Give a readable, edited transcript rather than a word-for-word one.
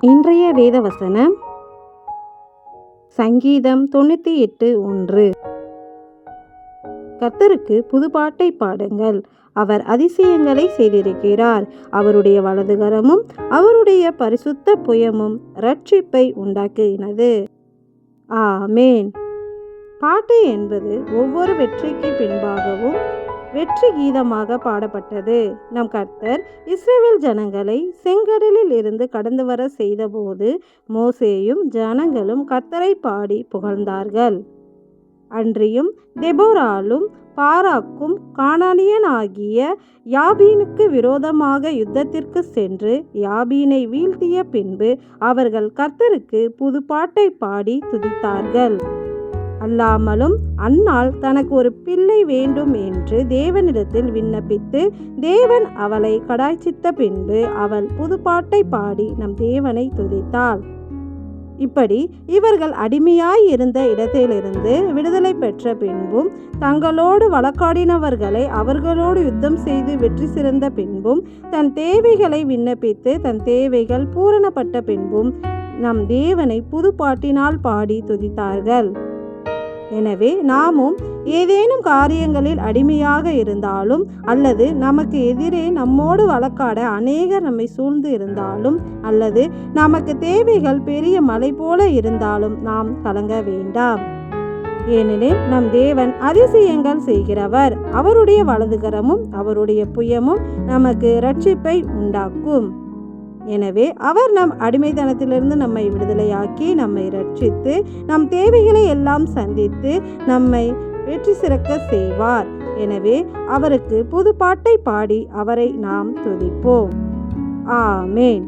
இன்றைய வேத வசனம் சங்கீதம் 98:1. கர்த்தருக்கு புதுப்பாட்டை பாடுங்கள், அவர் அதிசயங்களை செய்திருக்கிறார். அவருடைய வலதுகரமும் அவருடைய பரிசுத்த புயமும் இரட்சிப்பை உண்டாக்கினது. ஆமேன். பாட்டு என்பது ஒவ்வொரு வெற்றிக்கு பின்பாகவும் வெற்றி கீதமாக பாடப்பட்டது. நம் கர்த்தர் இஸ்ரவேல் ஜனங்களை செங்கடலில் இருந்து கடந்து வர செய்தபோது மோசேயும் ஜனங்களும் கர்த்தரை பாடி புகழ்ந்தார்கள். அன்றியும் தெபோராலும் பாராக்கும் கானானியனாகிய யாபீனுக்கு விரோதமாக யுத்தத்திற்கு சென்று யாபீனை வீழ்த்திய பின்பு அவர்கள் கர்த்தருக்கு புதுப்பாட்டை பாடி துதித்தார்கள். அல்லாமலும் அன்னாள் தனக்கு ஒரு பிள்ளை வேண்டும் என்று தேவனிடத்தில் விண்ணப்பித்து தேவன் அவளை கடாய்ச்சித்த பின்பு அவள் புதுப்பாட்டை பாடி நம் தேவனை துதித்தாள். இப்படி இவர்கள் அடிமையாய் இருந்த இடத்திலிருந்து விடுதலை பெற்ற பின்பும் தங்களோடு வழக்காடினவர்களை அவர்களோடு யுத்தம் செய்து வெற்றி சிறந்த பின்பும் தன் தேவைகளை விண்ணப்பித்து தன் தேவைகள் பூரணப்பட்ட பின்பும் நம் தேவனை புதுப்பாட்டினால் பாடி துதித்தார்கள். எனவே நாமும் ஏதேனும் காரியங்களில் அடிமையாக இருந்தாலும் அல்லது நமக்கு எதிரே நம்மோடு வழக்காட அநேகர் நம்மை சூழ்ந்து இருந்தாலும் அல்லது நமக்கு தேவைகள் பெரிய மலை போல இருந்தாலும் நாம் கலங்க வேண்டாம். ஏனெனில் நம் தேவன் அதிசயங்கள் செய்கிறவர். அவருடைய வலதுகரமும் அவருடைய புயமும் நமக்கு இரட்சிப்பை உண்டாக்கும். எனவே அவர் நம் அடிமைத்தனத்திலிருந்து நம்மை விடுதலையாக்கி நம்மை இரட்சித்து நம் தேவைகளை எல்லாம் சந்தித்து நம்மை வெற்றி சிறக்க செய்வார். எனவே அவருக்கு புதுப்பாட்டை பாடி அவரை நாம் துதிப்போம். ஆமேன்.